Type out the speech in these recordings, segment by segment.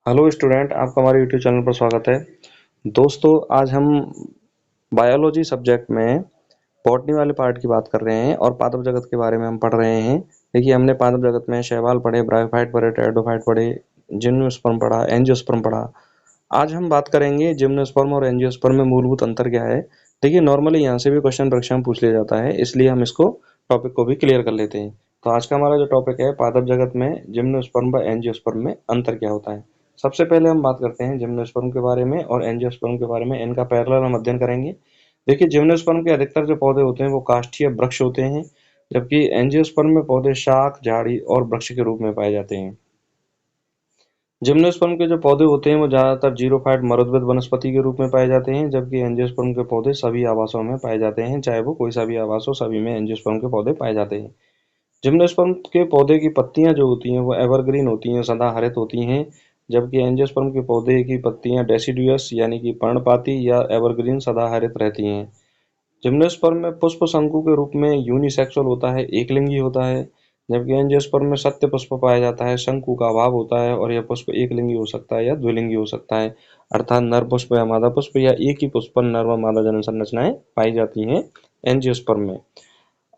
Hello student, आपका हमारे YouTube channel पर स्वागत है। दोस्तों, आज हम बायोलॉजी सब्जेक्ट में बॉटनी वाले पार्ट की बात कर रहे हैं और पादप जगत के बारे में हम पढ़ रहे हैं। देखिए, हमने पादप जगत में शैवाल पढ़े, ब्रायोफाइट पढ़े, टेरिडोफाइट पढ़े, जिम्नोस्पर्म पढ़ा, एंजियोस्पर्म पढ़ा। आज हम बात करेंगे जिम्नोस्पर्म और एंजियोस्पर्म में मूलभूत अंतर क्या है। देखिए, नॉर्मली यहाँ से भी क्वेश्चन परीक्षा में पूछ लिया जाता है, इसलिए हम इसको टॉपिक को भी क्लियर कर लेते हैं। तो आज का हमारा जो टॉपिक है, पादप जगत में जिम्नोस्पर्म व एंजियोस्पर्म में अंतर क्या होता है। सबसे पहले हम बात करते हैं जिम्नोस्पर्म के बारे में और एंजियोस्पर्म के बारे में। इनका पैरेलल हम अध्ययन करेंगे। देखिए, जिम्नोस्पर्म के अधिकतर जो पौधे होते हैं वो काष्ठीय वृक्ष होते हैं, जबकि एंजियोस्पर्म में पौधे शाख, झाड़ी और वृक्ष के रूप में पाए जाते हैं। जिम्नोस्पर्म के जो पौधे होते हैं वो ज्यादातर जीरोफाइट मरुद्भिद वनस्पति के रूप में पाए जाते हैं, जबकि एंजियोस्पर्म के पौधे सभी आवासों में पाए जाते हैं। चाहे वो कोई सा भी आवास हो, सभी में एंजियोस्पर्म के पौधे पाए जाते हैं। जिम्नोस्पर्म के पौधे की पत्तियां जो होती हैं वो एवरग्रीन होती हैं, सदाहरित होती हैं, जबकि एंजियोस्पर्म के पौधे की पत्तियां डेसिडुअस यानी कि पर्णपाती या एवरग्रीन सदाहरित रहती हैं। जिम्नोस्पर्म में पुष्प शंकु के रूप में यूनिसेक्सुअल होता है, एकलिंगी होता है, जबकि एंजियोस्पर्म में सत्य पुष्प पाया जाता है, शंकु का अभाव होता है और यह पुष्प एकलिंगी हो सकता है या द्विलिंगी हो सकता है, अर्थात नर पुष्प या मादा पुष्प या एक ही पुष्प पर नर व मादा जनन संरचनाएं पाई जाती हैं एंजियोस्पर्म में।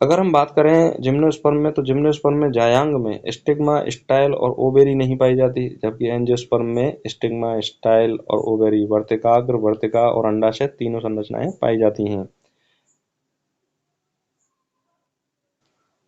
अगर हम बात करें जिम्नोस्पर्म में, तो जिम्नोस्पर्म में जायांग में स्टिग्मा, स्टाइल और ओवेरी नहीं पाई जाती, जबकि एंजियोस्पर्म में स्टिग्मा, स्टाइल और ओवेरी, वर्तिकाग्र, वर्तिका और अंडाशय तीनों संरचनाएं पाई जाती हैं।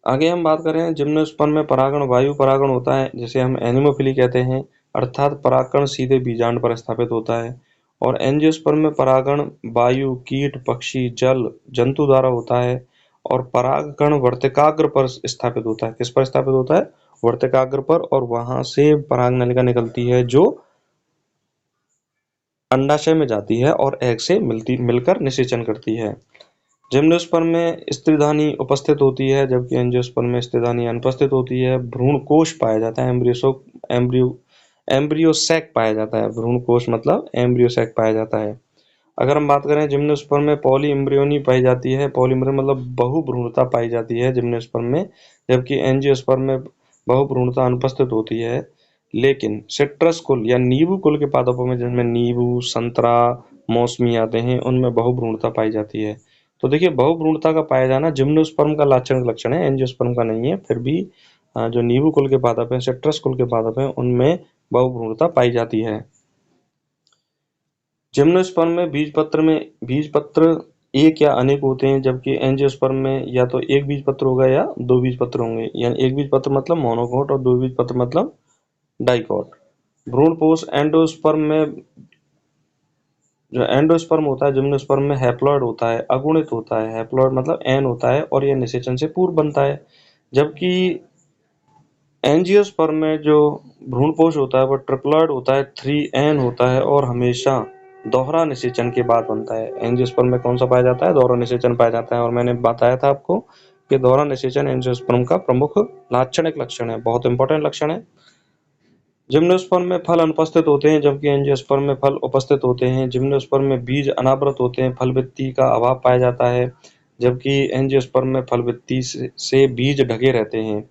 आगे हम बात करें जिम्नोस्पर्म में परागण वायु परागण होता है, जिसे हम एनिमोफिली कहते हैं, अर्थात परागकण सीधे बीजांड पर स्थापित होता है। और एंजियोस्पर्म में परागण वायु, कीट, पक्षी, जल, जंतु द्वारा होता है और परागकण वर्तिकाग्र पर स्थापित होता है। किस पर स्थापित होता है? वर्तिकाग्र पर, और वहां से पराग नलिका निकलती है जो अंडाशय में जाती है और एग से मिलकर निषेचन करती है। जिम्नोस्पर्म में स्त्रीधानी उपस्थित होती है, जबकि एंजियोस्पर्म में स्त्रीधानी अनुपस्थित होती है। भ्रूणकोश पाया जाता है, एम्ब्रियोसैक पाया जाता है। भ्रूणकोश मतलब एम्ब्रियोसैक पाया जाता है। अगर हम बात करें जिम्नोस्पर्म में पॉली एम्ब्रियोनी पाई जाती है, पॉलीम्ब्रियो मतलब बहुभ्रूणता पाई जाती है जिम्नोस्पर्म में, जबकि एंजियोस्पर्म में बहुभ्रूणता अनुपस्थित होती है। लेकिन सिट्रस कुल या नींबू कुल के पादपों में, जिनमें नींबू, संतरा, मौसमी आते हैं, उनमें बहुभ्रूणता पाई जाती है। तो देखिए, बहुभ्रूणता का पाया जाना जिम्नोस्पर्म का लाक्षणिक लक्षण है, एंजियोस्पर्म का नहीं है। फिर भी जो नींबू कुल के पादप हैं, सिट्रस कुल के पादप हैं, उनमें बहुभ्रूणता पाई जाती है। जिम्नोस्पर्म में बीजपत्र एक या अनेक होते हैं, जबकि एंजियोस्पर्म में या तो एक बीजपत्र होगा या दो बीजपत्र होंगे। यानी एक बीजपत्र मतलब मोनोकोट और दो बीजपत्र मतलब डाइकोट। भ्रूणपोष एंडोस्पर्म में, जो एंडोस्पर्म होता है जिम्नोस्पर्म में, हैप्लॉइड होता है, अगुणित होता है। हैप्लॉइड मतलब एन होता है और यह निषेचन से पूर्व बनता है, जबकि एंजियोस्पर्म में जो भ्रूणपोष होता है वो ट्रिप्लॉइड होता है, 3n होता है और हमेशा दोहरा निषेचन के बाद बनता है। एंजियोस्पर्म में कौन सा पाया जाता है? दोहरा निषेचन पाया जाता है, और मैंने बताया था आपको कि दोहरा निषेचन एंजियोस्पर्म का प्रमुख लाक्षणिक लक्षण है, बहुत इंपॉर्टेंट लक्षण है। जिम्नोस्पर्म में फल अनुपस्थित होते हैं, जबकि एंजियोस्पर्म में फल उपस्थित होते हैं। जिम्नोस्पर्म में बीज अनावृत होते हैं, फल भित्ति का अभाव पाया जाता है, जबकि एंजियोस्पर्म में फल भित्ति से बीज ढके रहते हैं।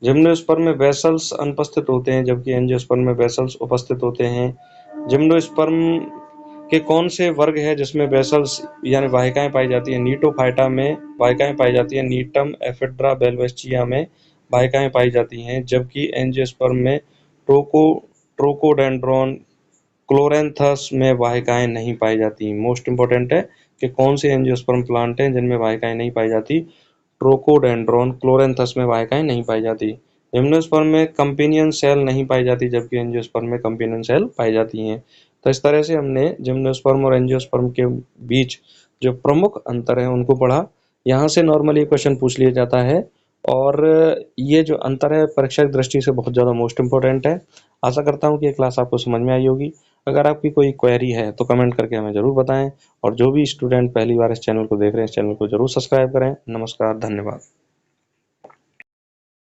जिम्नोस्पर्म में वेसल्स अनुपस्थित होते हैं, जबकि एंजियोस्पर्म में वेसल्स उपस्थित होते हैं। जिम्नोस्पर्म के कौन से वर्ग है जिसमें वेसल्स यानी वाहिकाएं पाई जाती हैं? नीटोफाइटा में वाहिकाएं पाई जाती हैं, नीटम, एफिड्रा, बेल्वेस्चिया में वाहिकाएं पाई जाती हैं, जबकि एंजियोस्पर्म में ट्रोकोडेंड्रॉन, क्लोरेंथस में वाहिकाएं नहीं पाई जाती। मोस्ट इंपॉर्टेंट है कि कौन से एंजियोस्पर्म प्लांट हैं जिनमें वाहिकाएं नहीं पाई जाती? ट्रोकोडेंड्रॉन, क्लोरेंथस में वाहिकाएं नहीं पाई जाती। जिम्नोस्पर्म में कंपेनियन सेल नहीं पाई जाती, जबकि एंजियोस्पर्म में कंपेनियन सेल पाई जाती हैं। तो इस तरह से हमने जिम्नोस्पर्म और एंजियोस्पर्म के बीच जो प्रमुख अंतर है उनको पढ़ा। यहाँ से नॉर्मली क्वेश्चन पूछ लिया जाता है, और ये जो अंतर है परीक्षा की दृष्टि से बहुत ज़्यादा मोस्ट इंपॉर्टेंट है। आशा करता हूँ कि ये क्लास आपको समझ में आई होगी। अगर आपकी कोई क्वेरी है तो कमेंट करके हमें ज़रूर बताएं, और जो भी स्टूडेंट पहली बार इस चैनल को देख रहे हैं, इस चैनल को ज़रूर सब्सक्राइब करें। नमस्कार, धन्यवाद।